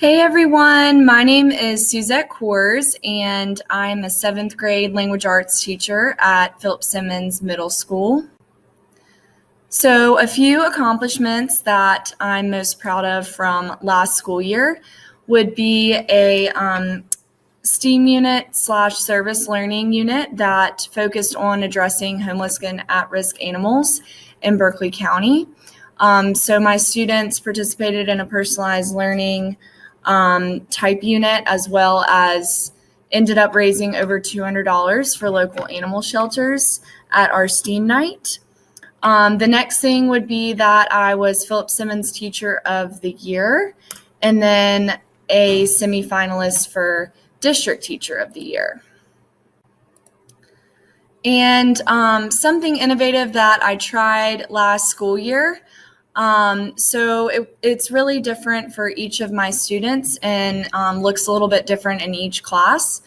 Hey everyone, my name is Suzette Coors and I'm a 7th grade language arts teacher at Philip Simmons Middle School. So a few accomplishments that I'm most proud of from last school year would be a STEAM unit / service learning unit that focused on addressing homeless and at-risk animals in Berkeley County. So my students participated in a personalized learning type unit, as well as ended up raising over $200 for local animal shelters at our STEAM night. The next thing would be that I was Philip Simmons Teacher of the Year, and then a semifinalist for District Teacher of the Year. And something innovative that I tried last school year. It's really different for each of my students and looks a little bit different in each class.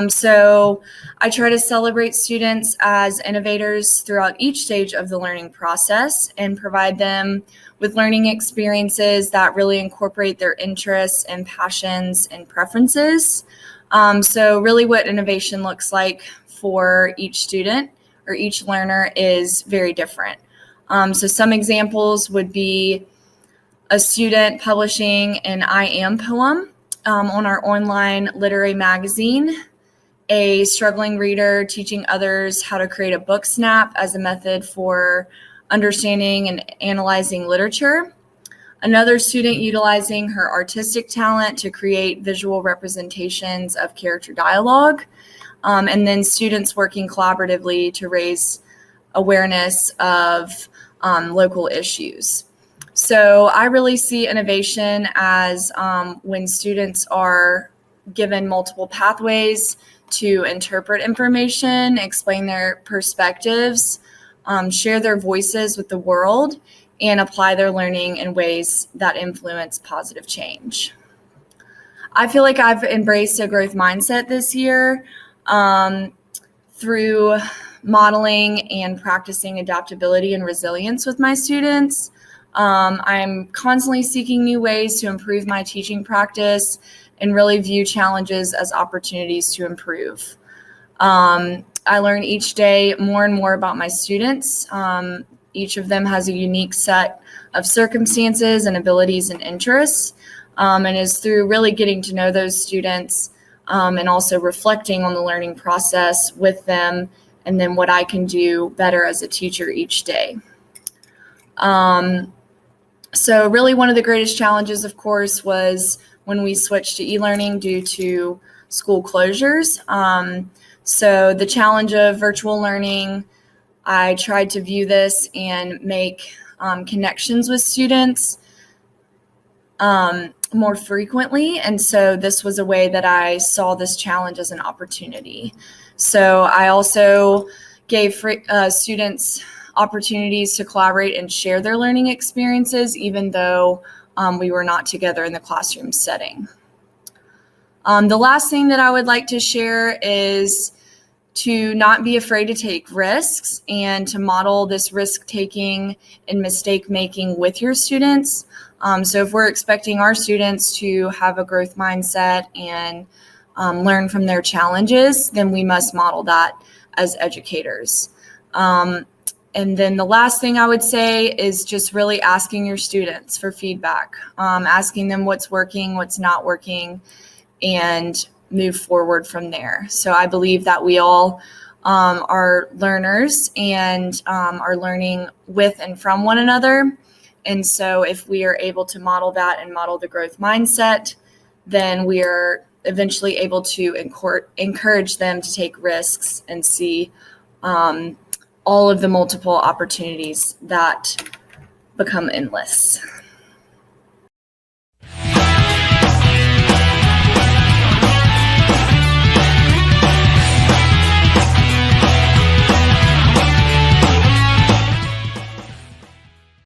So I try to celebrate students as innovators throughout each stage of the learning process and provide them with learning experiences that really incorporate their interests and passions and preferences. So really what innovation looks like for each student or each learner is very different. So some examples would be a student publishing an I Am poem on our online literary magazine, a struggling reader teaching others how to create a book snap as a method for understanding and analyzing literature, another student utilizing her artistic talent to create visual representations of character dialogue, and then students working collaboratively to raise awareness of local issues. So I really see innovation as when students are given multiple pathways to interpret information, explain their perspectives, share their voices with the world, and apply their learning in ways that influence positive change. I feel like I've embraced a growth mindset this year through modeling and practicing adaptability and resilience with my students. I'm constantly seeking new ways to improve my teaching practice and really view challenges as opportunities to improve. I learn each day more and more about my students. Each of them has a unique set of circumstances and abilities and interests, and is through really getting to know those students and also reflecting on the learning process with them and then what I can do better as a teacher each day. So really one of the greatest challenges, of course, was when we switched to e-learning due to school closures. So the challenge of virtual learning, I tried to view this and make connections with students more frequently. And so this was a way that I saw this challenge as an opportunity. So I also gave students opportunities to collaborate and share their learning experiences, even though we were not together in the classroom setting. The last thing that I would like to share is to not be afraid to take risks and to model this risk-taking and mistake-making with your students. So if we're expecting our students to have a growth mindset and learn from their challenges, then we must model that as educators. And then the last thing I would say is just really asking your students for feedback, asking them what's working, what's not working, and move forward from there. So I believe that we all are learners and are learning with and from one another. And so if we are able to model that and model the growth mindset, then we are eventually able to encourage them to take risks and see all of the multiple opportunities that become endless.